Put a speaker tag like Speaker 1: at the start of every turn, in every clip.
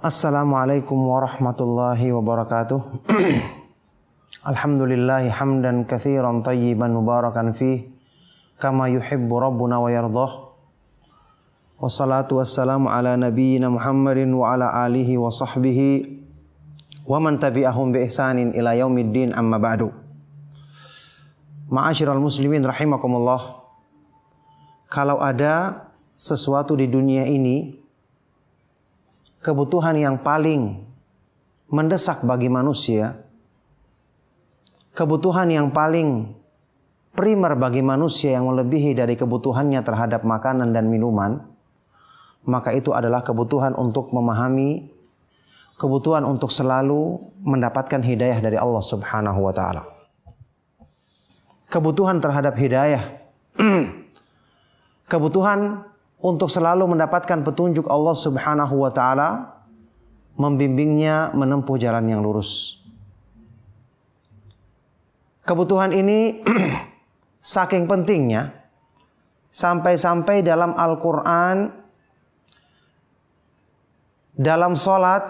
Speaker 1: Assalamualaikum warahmatullahi wabarakatuh. Alhamdulillahi hamdan katsiran tayyiban mubarakan fih kama yuhibbu rabbuna wa yardah. Wassalatu wassalamu ala nabiyyina Muhammadin wa ala alihi wa sahbihi wa man tabi'ahum bi ihsanin ila yaumiddin, amma ba'du. Ma'asyiral muslimin rahimakumullah. Kalau ada sesuatu di dunia ini, kebutuhan yang paling mendesak bagi manusia, kebutuhan yang paling primer bagi manusia yang melebihi dari kebutuhannya terhadap makanan dan minuman, maka itu adalah kebutuhan untuk memahami, kebutuhan untuk selalu mendapatkan hidayah dari Allah Subhanahu wa ta'ala. Kebutuhan terhadap hidayah, kebutuhan untuk selalu mendapatkan petunjuk Allah Subhanahu wa ta'ala, membimbingnya menempuh jalan yang lurus. Kebutuhan ini saking pentingnya, sampai-sampai dalam Al-Quran, dalam salat,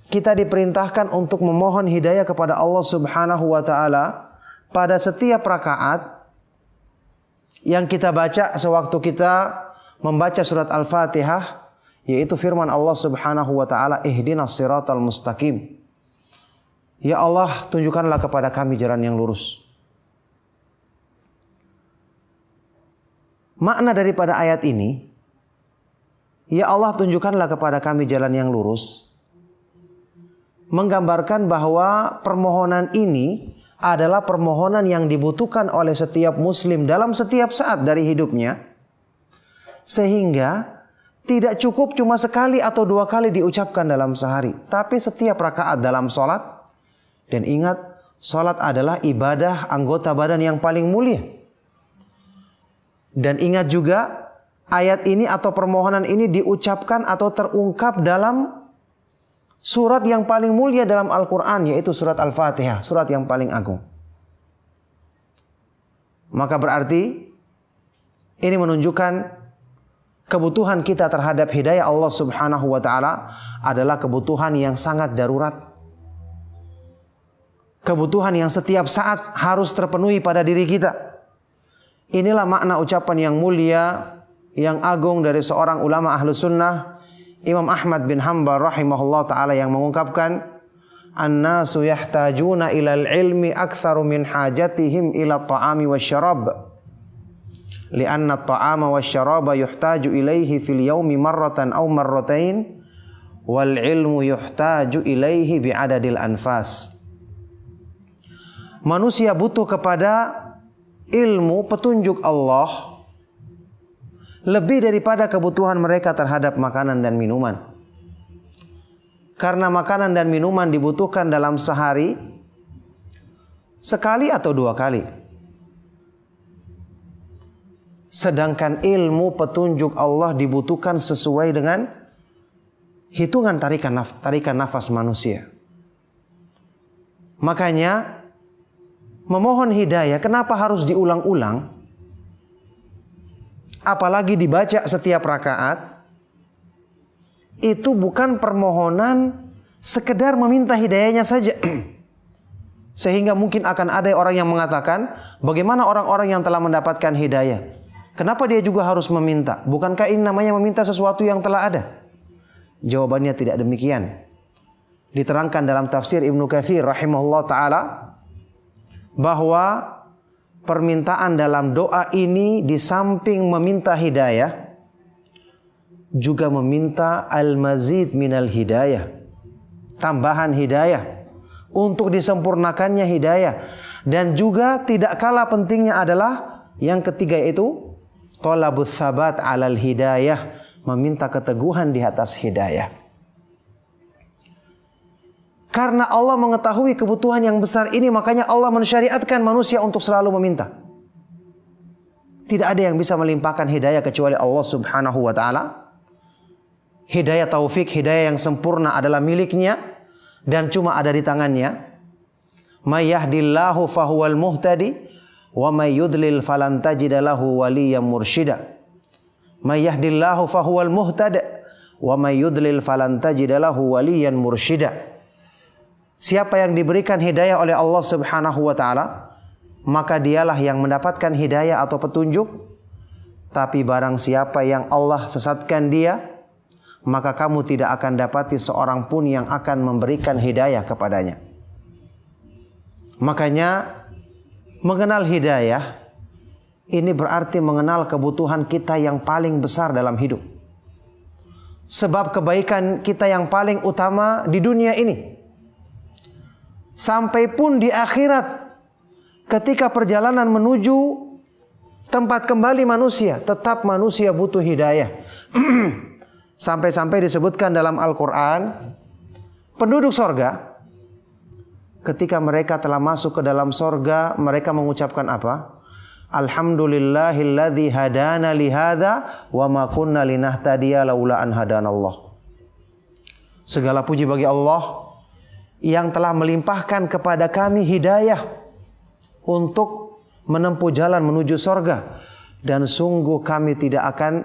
Speaker 1: kita diperintahkan untuk memohon hidayah kepada Allah Subhanahu wa ta'ala pada setiap rakaat yang kita baca sewaktu kita membaca surat Al-Fatihah, yaitu firman Allah Subhanahu wa ta'ala, ihdinas siratal mustaqim. Ya Allah, tunjukkanlah kepada kami jalan yang lurus. Makna daripada ayat ini, ya Allah, tunjukkanlah kepada kami jalan yang lurus, menggambarkan bahwa permohonan ini adalah permohonan yang dibutuhkan oleh setiap muslim dalam setiap saat dari hidupnya, sehingga tidak cukup cuma sekali atau dua kali diucapkan dalam sehari, tapi setiap rakaat dalam sholat. Dan ingat, sholat adalah ibadah anggota badan yang paling mulia. Dan ingat juga, ayat ini atau permohonan ini diucapkan atau terungkap dalam surat yang paling mulia dalam Al-Quran, yaitu surat Al-Fatihah, surat yang paling agung. Maka berarti ini menunjukkan kebutuhan kita terhadap hidayah Allah Subhanahu wa ta'ala adalah kebutuhan yang sangat darurat. Kebutuhan yang setiap saat harus terpenuhi pada diri kita. Inilah makna ucapan yang mulia, yang agung dari seorang ulama ahlu sunnah, Imam Ahmad bin Hanbal rahimahullah ta'ala, yang mengungkapkan, An-nasu yahtajuna ilal ilmi aktharu min hajatihim ila ta'ami wa syarab. Lianna ta'ama wa syaraba yuhtaju ilaihi fil yaumi marratan aw marratain, wal ilmu yuhtaju ilaihi bi'adadil anfas. Manusia butuh kepada ilmu, petunjuk Allah, lebih daripada kebutuhan mereka terhadap makanan dan minuman. Karena makanan dan minuman dibutuhkan dalam sehari sekali atau dua kali. Sedangkan ilmu, petunjuk Allah dibutuhkan sesuai dengan hitungan tarikan nafas manusia. Makanya memohon hidayah kenapa harus diulang-ulang? Apalagi dibaca setiap rakaat. Itu bukan permohonan sekedar meminta hidayahnya saja. Sehingga mungkin akan ada orang yang mengatakan, bagaimana orang-orang yang telah mendapatkan hidayah? Kenapa dia juga harus meminta? Bukankah ini namanya meminta sesuatu yang telah ada? Jawabannya tidak demikian. Diterangkan dalam tafsir Ibnu Katsir rahimahullah ta'ala, bahwa permintaan dalam doa ini di samping meminta hidayah, juga meminta al-mazid minal hidayah, tambahan hidayah, untuk disempurnakannya hidayah. Dan juga tidak kalah pentingnya adalah yang ketiga, yaitu thalabus tsabat alal hidayah, meminta keteguhan di atas hidayah. Karena Allah mengetahui kebutuhan yang besar ini, makanya Allah mensyariatkan manusia untuk selalu meminta. Tidak ada yang bisa melimpahkan hidayah kecuali Allah Subhanahu wa ta'ala. Hidayah taufik, hidayah yang sempurna adalah miliknya dan cuma ada di tangannya. May yahdillahu fahuwal muhtadi wa may yudlil falan tajida lahu waliyyan mursyida. May yahdillahu fahuwal muhtadi, wa may yudlil falan tajida lahu waliyan mursyida. Siapa yang diberikan hidayah oleh Allah Subhanahu wa taala, maka dialah yang mendapatkan hidayah atau petunjuk. Tapi barang siapa yang Allah sesatkan dia, maka kamu tidak akan dapati seorang pun yang akan memberikan hidayah kepadanya. Makanya mengenal hidayah ini berarti mengenal kebutuhan kita yang paling besar dalam hidup. Sebab kebaikan kita yang paling utama di dunia ini, sampai pun di akhirat, ketika perjalanan menuju tempat kembali manusia, tetap manusia butuh hidayah. Sampai-sampai disebutkan dalam Al-Quran, penduduk sorga, ketika mereka telah masuk ke dalam sorga, mereka mengucapkan apa? Alhamdulillahilladzi hadana lihada wa ma kunna linahtadiya laula an hadanallah. Segala puji bagi Allah yang telah melimpahkan kepada kami hidayah untuk menempuh jalan menuju sorga. Dan sungguh kami tidak akan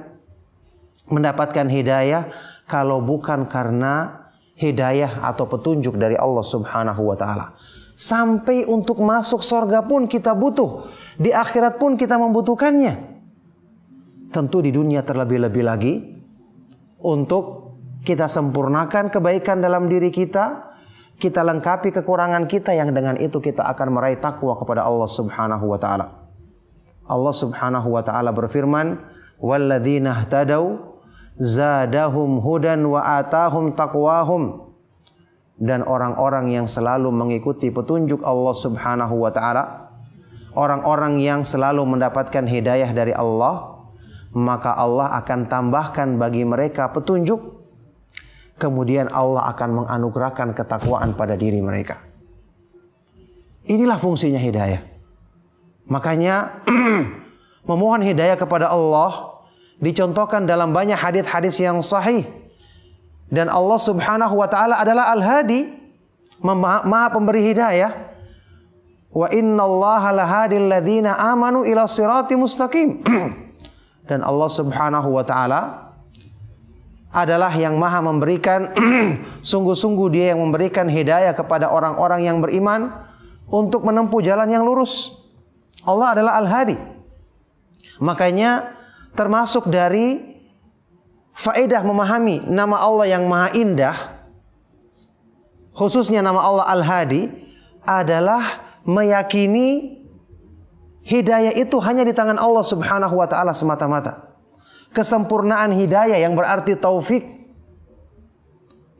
Speaker 1: mendapatkan hidayah kalau bukan karena hidayah atau petunjuk dari Allah Subhanahu wa ta'ala. Sampai untuk masuk sorga pun kita butuh. Di akhirat pun kita membutuhkannya. Tentu di dunia terlebih-lebih lagi, untuk kita sempurnakan kebaikan dalam diri kita, kita lengkapi kekurangan kita, yang dengan itu kita akan meraih takwa kepada Allah Subhanahu wa ta'ala. Allah Subhanahu wa ta'ala berfirman, walladzina ihtadaw zadahum hudan wa atahum taqwahum. Dan orang-orang yang selalu mengikuti petunjuk Allah Subhanahu wa ta'ala, orang-orang yang selalu mendapatkan hidayah dari Allah, maka Allah akan tambahkan bagi mereka petunjuk. Kemudian Allah akan menganugerahkan ketakwaan pada diri mereka. Inilah fungsinya hidayah. Makanya memohon hidayah kepada Allah dicontohkan dalam banyak hadis-hadis yang sahih. Dan Allah Subhanahu wa ta'ala adalah Al-Hadi, Maha pemberi hidayah. Wa innallaha lahadil ladzina amanu ila sirati mustaqim. Dan Allah Subhanahu wa ta'ala adalah yang maha memberikan, sungguh-sungguh dia yang memberikan hidayah kepada orang-orang yang beriman untuk menempuh jalan yang lurus. Allah adalah Al-Hadi. Makanya termasuk dari faedah memahami nama Allah yang maha indah, khususnya nama Allah Al-Hadi, adalah meyakini hidayah itu hanya di tangan Allah Subhanahu wa ta'ala semata-mata. Kesempurnaan hidayah yang berarti taufik,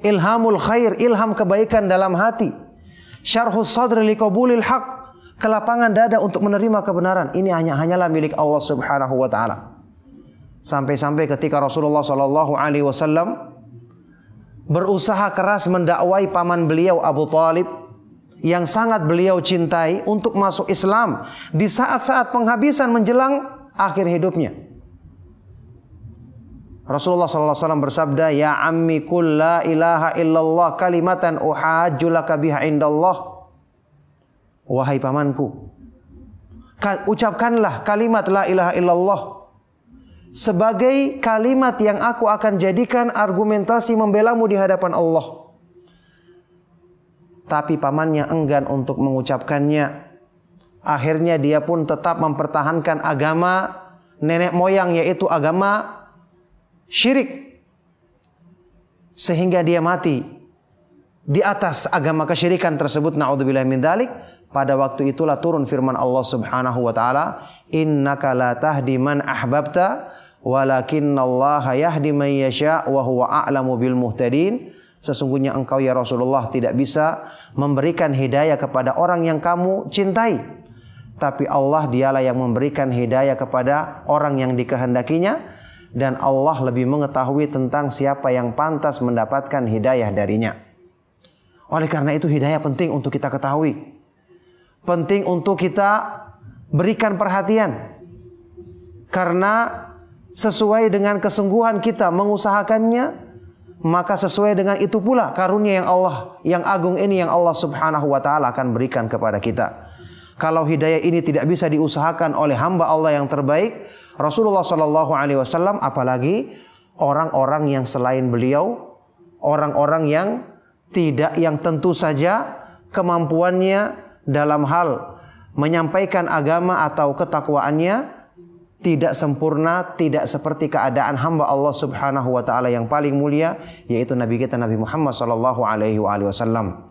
Speaker 1: ilhamul khair, ilham kebaikan dalam hati, syarhus sadri liqabulil haq, kelapangan dada untuk menerima kebenaran, ini hanyalah milik Allah Subhanahu wa ta'ala. Sampai-sampai ketika Rasulullah SAW berusaha keras mendakwai paman beliau Abu Talib yang sangat beliau cintai untuk masuk Islam di saat-saat penghabisan menjelang akhir hidupnya. Rasulullah SAW bersabda, ya ammi qul la ilaha illallah kalimatan uhajju laka biha indallah. Wahai pamanku, ucapkanlah kalimat la ilaha illallah sebagai kalimat yang aku akan jadikan argumentasi membelamu di hadapan Allah. Tapi pamannya enggan untuk mengucapkannya. Akhirnya dia pun tetap mempertahankan agama nenek moyang, yaitu agama syirik, sehingga dia mati di atas agama kesyirikan tersebut. Na'udzubillah min dzalik. Pada waktu itulah turun firman Allah Subhanahu wa ta'ala, innaka la tahdi man ahbabta walakinnallaha yahdi man yasha wa huwa a'lamu bil muhtadin. Sesungguhnya engkau ya Rasulullah tidak bisa memberikan hidayah kepada orang yang kamu cintai, tapi Allah dialah yang memberikan hidayah kepada orang yang dikehendakinya, dan Allah lebih mengetahui tentang siapa yang pantas mendapatkan hidayah darinya. Oleh karena itu hidayah penting untuk kita ketahui, penting untuk kita berikan perhatian, karena sesuai dengan kesungguhan kita mengusahakannya, maka sesuai dengan itu pula karunia yang Allah yang agung ini yang Allah Subhanahu wa ta'ala akan berikan kepada kita. Kalau hidayah ini tidak bisa diusahakan oleh hamba Allah yang terbaik, Rasulullah SAW, apalagi orang-orang yang selain beliau, orang-orang yang tentu saja kemampuannya dalam hal menyampaikan agama atau ketakwaannya tidak sempurna, tidak seperti keadaan hamba Allah Subhanahu wa taala yang paling mulia, yaitu nabi kita Nabi Muhammad sallallahu alaihi wasallam.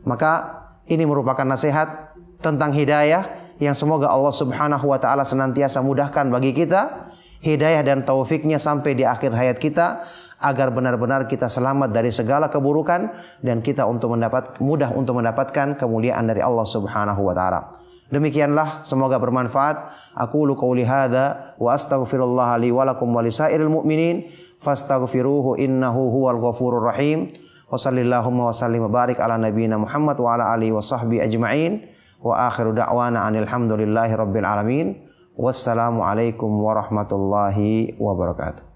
Speaker 1: Maka ini merupakan nasihat tentang hidayah yang semoga Allah Subhanahu wa taala senantiasa mudahkan bagi kita hidayah dan taufiknya sampai di akhir hayat kita, agar benar-benar kita selamat dari segala keburukan dan kita mudah untuk mendapatkan kemuliaan dari Allah Subhanahu wa taala. Demikianlah, semoga bermanfaat. Aqulu qouli hadza wa astaghfirullah li wa lakum wa lisairil mu'minin fastaghfiruhu innahu huwal ghafurur rahim. Wa sallallahu wa sallim wa barik ala nabiyyina Muhammad wa ala alihi wa sahbihi ajma'in. Wa akhiru da'wana anil hamdulillahi rabbil alamin. Wassalamu alaikum warahmatullahi wabarakatuh.